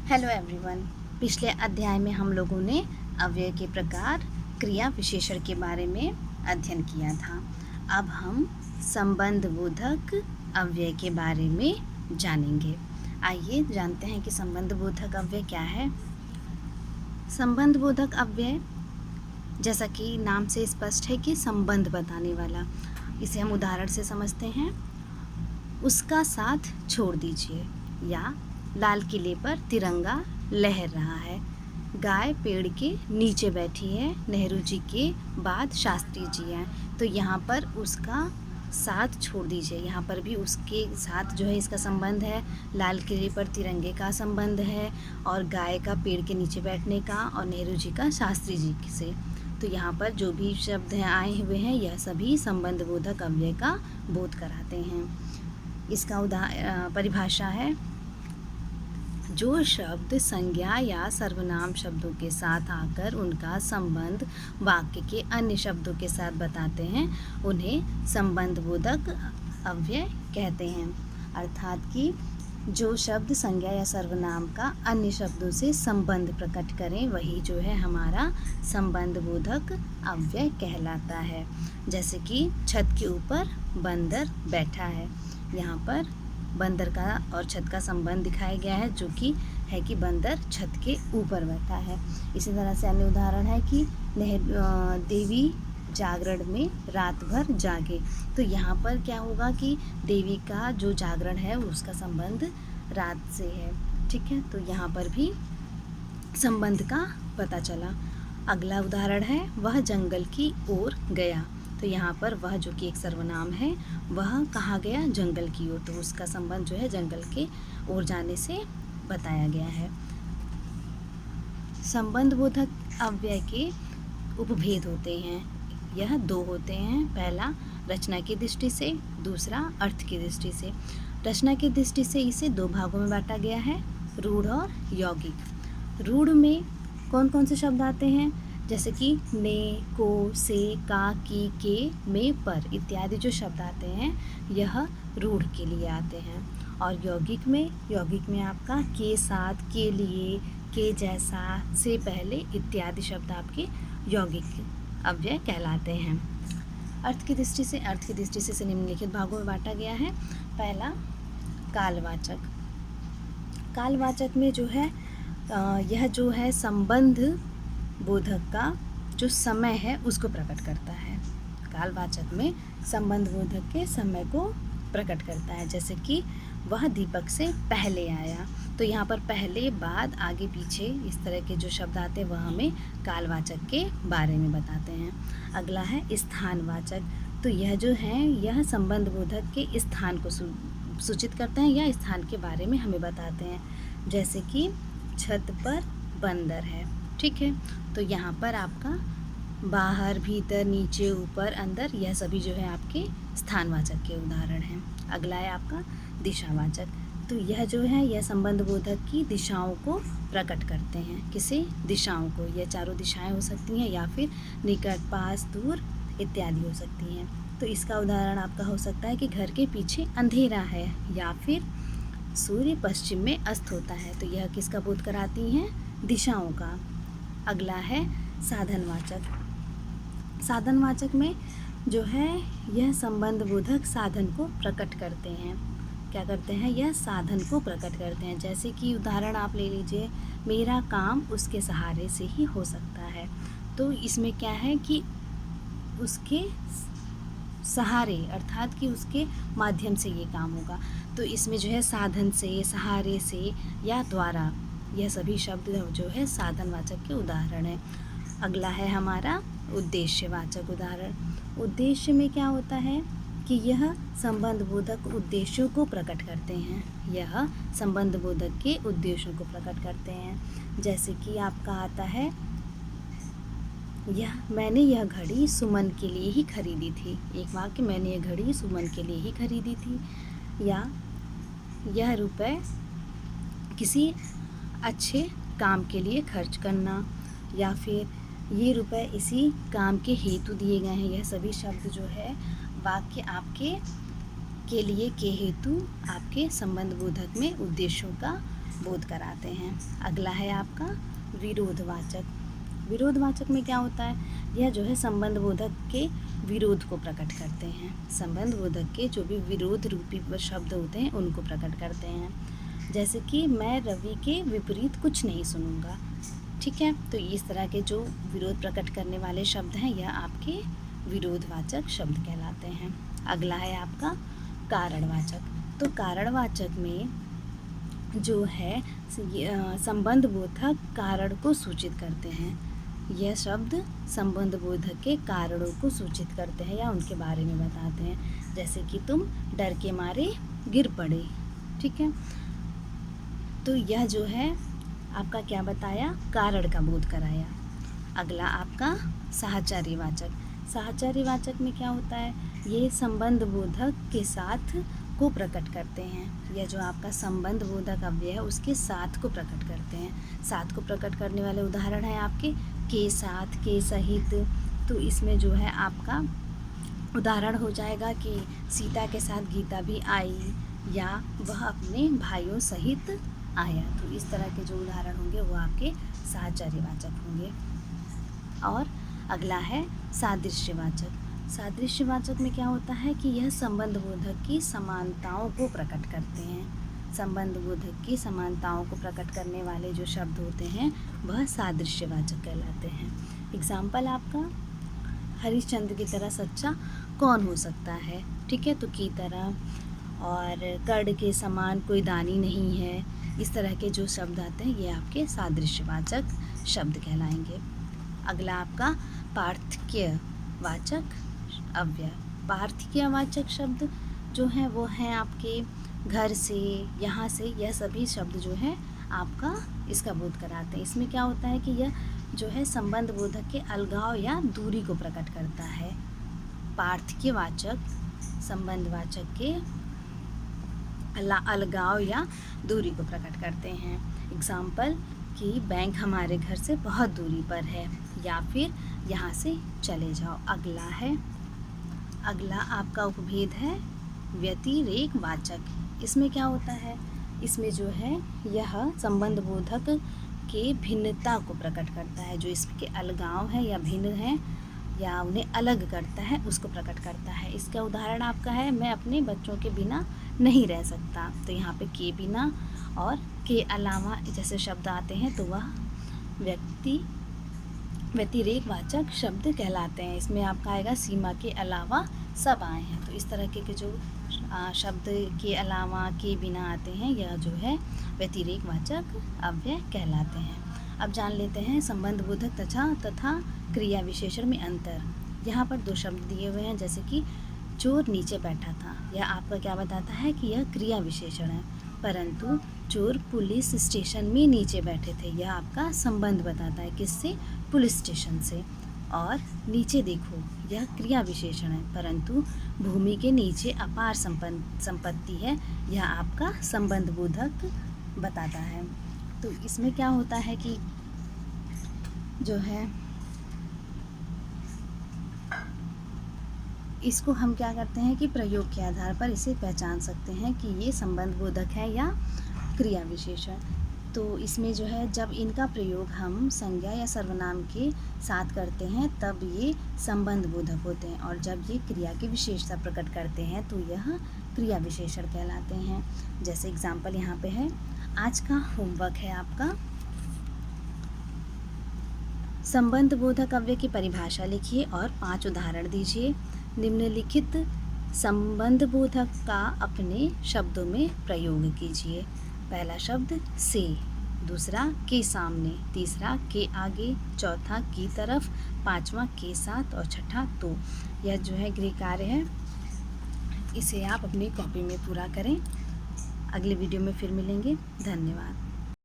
Hello everyone. पिछले अध्याय में हम लोगों ने अव्यय के प्रकार, क्रिया विशेषण के बारे में अध्ययन किया था। अब हम संबंध बोधक अव्यय के बारे में जानेंगे। आइए जानते हैं कि संबंध बोधक अव्यय क्या है। संबंध बोधक अव्यय, जैसा कि नाम से स्पष्ट है कि संबंध बताने वाला, इसे हम उदाहरण से समझते हैं। उसका साथ छोड़ दीजिए, या लाल किले पर तिरंगा लहर रहा है। गाय पेड़ के नीचे बैठी है, नेहरू जी के बाद शास्त्री जी हैं। तो यहाँ पर उसका साथ छोड़ दीजिए, यहाँ पर भी उसके साथ जो है इसका संबंध है। लाल किले पर तिरंगे का संबंध है, और गाय का पेड़ के नीचे बैठने का, और नेहरू जी का शास्त्री जी से। तो यहाँ पर जो भी शब्द आए हुए हैं यह सभी संबंध बोधक अव्यय का बोध कराते हैं। इसका परिभाषा है, जो शब्द संज्ञा या सर्वनाम शब्दों के साथ आकर उनका संबंध वाक्य के अन्य शब्दों के साथ बताते हैं उन्हें संबंध बोधक अव्यय कहते हैं। अर्थात कि जो शब्द संज्ञा या सर्वनाम का अन्य शब्दों से संबंध प्रकट करें वही जो है हमारा संबंध बोधक अव्यय कहलाता है। जैसे कि छत के ऊपर बंदर बैठा है, यहाँ पर बंदर का और छत का संबंध दिखाया गया है, जो कि है कि बंदर छत के ऊपर बैठा है। इसी तरह से अन्य उदाहरण है कि देवी जागरण में रात भर जागे। तो यहाँ पर क्या होगा कि देवी का जो जागरण है उसका संबंध रात से है। ठीक है, तो यहाँ पर भी संबंध का पता चला। अगला उदाहरण है, वह जंगल की ओर गया। तो यहाँ पर वह जो कि एक सर्वनाम है, वह कहाँ गया? जंगल की ओर। तो उसका संबंध जो है जंगल के ओर जाने से बताया गया है। संबंध बोधक अव्यय के उपभेद होते हैं, यह दो होते हैं। पहला रचना की दृष्टि से, दूसरा अर्थ की दृष्टि से। रचना की दृष्टि से इसे दो भागों में बांटा गया है, रूढ़ और यौगिक। रूढ़ में कौन कौन से शब्द आते हैं? जैसे कि ने, को, से, का, की, के, में, पर इत्यादि जो शब्द आते हैं यह रूढ़ के लिए आते हैं। और यौगिक में आपका के साथ, के लिए, के जैसा, से पहले इत्यादि शब्द आपके यौगिक अव्यय कहलाते हैं। अर्थ की दृष्टि से इसे निम्नलिखित भागों में बांटा गया है। पहला कालवाचक। कालवाचक में जो है यह जो है संबंध बोधक का जो समय है उसको प्रकट करता है। कालवाचक में संबंध बोधक के समय को प्रकट करता है। जैसे कि वह दीपक से पहले आया। तो यहाँ पर पहले, बाद, आगे, पीछे इस तरह के जो शब्द आते हैं वह हमें कालवाचक के बारे में बताते हैं। अगला है स्थानवाचक। तो यह जो है यह संबंध बोधक के स्थान को सूचित करते हैं या स्थान के बारे में हमें बताते हैं। जैसे कि छत पर बंदर है। ठीक है, तो यहाँ पर आपका बाहर, भीतर, नीचे, ऊपर, अंदर, यह सभी जो है आपके स्थानवाचक के उदाहरण हैं। अगला है आपका दिशावाचक। तो यह जो है यह संबंध बोधक की दिशाओं को प्रकट करते हैं। किसे? दिशाओं को। यह चारों दिशाएं हो सकती हैं या फिर निकट, पास, दूर इत्यादि हो सकती हैं। तो इसका उदाहरण आपका हो सकता है कि घर के पीछे अंधेरा है, या फिर सूर्य पश्चिम में अस्त होता है। तो यह किसका बोध कराती हैं? दिशाओं का। अगला है साधनवाचक। साधनवाचक में जो है यह संबंध बोधक साधन को प्रकट करते हैं। क्या करते हैं? यह साधन को प्रकट करते हैं। जैसे कि उदाहरण आप ले लीजिए, मेरा काम उसके सहारे से ही हो सकता है। तो इसमें क्या है कि उसके सहारे, अर्थात कि उसके माध्यम से ये काम होगा। तो इसमें जो है साधन से, सहारे से या द्वारा, यह सभी शब्द जो है साधनवाचक के उदाहरण हैं। अगला है हमारा उद्देश्यवाचक उदाहरण। उद्देश्य में क्या होता है कि यह संबंध बोधक उद्देश्यों को प्रकट करते हैं। यह संबंध बोधक के उद्देश्यों को प्रकट करते हैं। जैसे कि आपका आता है, मैंने यह घड़ी सुमन के लिए ही खरीदी थी। एक वाक्य, मैंने यह घड़ी सुमन के लिए ही खरीदी थी। या यह रुपए किसी अच्छे काम के लिए खर्च करना, या फिर ये रुपए इसी काम के हेतु दिए गए हैं। यह सभी शब्द जो है वाक्य आपके के लिए, के हेतु आपके संबंध बोधक में उद्देश्यों का बोध कराते हैं। अगला है आपका विरोधवाचक। विरोधवाचक में क्या होता है, यह जो है संबंध बोधक के विरोध को प्रकट करते हैं। संबंध बोधक के जो भी विरोध रूपी शब्द होते हैं उनको प्रकट करते हैं। जैसे कि मैं रवि के विपरीत कुछ नहीं सुनूंगा। ठीक है, तो इस तरह के जो विरोध प्रकट करने वाले शब्द हैं यह आपके विरोधवाचक शब्द कहलाते हैं। अगला है आपका कारणवाचक। तो कारणवाचक में जो है संबंध बोधक कारण को सूचित करते हैं। यह शब्द संबंध बोधक के कारणों को सूचित करते हैं या उनके बारे में बताते हैं। जैसे कि तुम डर के मारे गिर पड़े। ठीक है, तो यह जो है आपका क्या बताया, कारण का बोध कराया। अगला आपका साहचर्यवाचक। साहचर्यवाचक में क्या होता है, ये संबंध बोधक के साथ को प्रकट करते हैं। यह जो आपका संबंध बोधक अव्यय है उसके साथ को प्रकट करते हैं। साथ को प्रकट करने वाले उदाहरण हैं आपके के साथ, के सहित। तो इसमें जो है आपका उदाहरण हो जाएगा कि सीता के साथ गीता भी आई या वह अपने भाइयों सहित आया। तो इस तरह के जो उदाहरण होंगे वो आपके साहचर्यवाचक होंगे। और अगला है सादृश्यवाचक। सादृश्यवाचक में क्या होता है कि यह संबंध बोधक की समानताओं को प्रकट करते हैं। संबंध बोधक की समानताओं को प्रकट करने वाले जो शब्द होते हैं वह सादृश्यवाचक कहलाते हैं। एग्जाम्पल आपका हरिश्चंद्र की तरह सच्चा कौन हो सकता है। ठीक है, तो की तरह, और कर्ण के समान कोई दानी नहीं है। इस तरह के जो शब्द आते हैं ये आपके सादृश्यवाचक शब्द कहलाएंगे। अगला आपका पार्थक्यवाचक अव्यय। पार्थक्यवाचक शब्द जो हैं वो हैं आपके घर से, यहाँ से, यह सभी शब्द जो है आपका इसका बोध कराते हैं। इसमें क्या होता है कि यह जो है संबंध बोधक के अलगाव या दूरी को प्रकट करता है। पार्थक्यवाचक संबंधवाचक के अलगाव या दूरी को प्रकट करते हैं। एग्जाम्पल कि बैंक हमारे घर से बहुत दूरी पर है, या फिर यहाँ से चले जाओ। अगला आपका उपभेद है व्यतिरेकवाचक। इसमें क्या होता है, इसमें जो है यह संबंध बोधक के भिन्नता को प्रकट करता है। जो इसके अलगाव है या भिन्न है या उन्हें अलग करता है उसको प्रकट करता है। इसका उदाहरण आपका है मैं अपने बच्चों के बिना नहीं रह सकता। तो यहाँ पे के बिना और के अलावा जैसे शब्द आते हैं तो वह व्यतिरेकवाचक शब्द कहलाते हैं। इसमें आपका आएगा सीमा के अलावा सब आए हैं। तो इस तरह के जो शब्द के अलावा के बिना आते हैं यह जो है व्यतिरेकवाचक अव्यय कहलाते हैं। अब जान लेते हैं संबंध बोधक तथा क्रिया विशेषण में अंतर। यहाँ पर दो शब्द दिए हुए हैं, जैसे कि चोर नीचे बैठा था। यह आपका क्या बताता है कि यह क्रिया विशेषण है, परंतु चोर पुलिस स्टेशन में नीचे बैठे थे, यह आपका संबंध बताता है। किससे? पुलिस स्टेशन से। और नीचे देखो, यह क्रिया विशेषण है, परंतु भूमि के नीचे अपार संपत्ति है, यह आपका संबंध बोधक बताता है। तो इसमें क्या होता है कि जो है इसको हम क्या करते हैं कि प्रयोग के आधार पर इसे पहचान सकते हैं कि ये संबंध बोधक है या क्रिया विशेषण। तो इसमें जो है जब इनका प्रयोग हम संज्ञा या सर्वनाम के साथ करते हैं तब ये संबंध बोधक होते हैं, और जब ये क्रिया की विशेषता प्रकट करते हैं तो यह क्रिया विशेषण कहलाते हैं। जैसे एग्जाम्पल यहाँ पे है, आज का होमवर्क है आपका। संबंध बोधक अव्यय की परिभाषा लिखिए और 5 उदाहरण दीजिए। निम्नलिखित संबंध बोधक का अपने शब्दों में प्रयोग कीजिए। पहला शब्द से, दूसरा के सामने, तीसरा के आगे, चौथा की तरफ, पांचवा के साथ और छठा तो। यह जो है गृह कार्य है, इसे आप अपनी कॉपी में पूरा करें। अगले वीडियो में फिर मिलेंगे। धन्यवाद।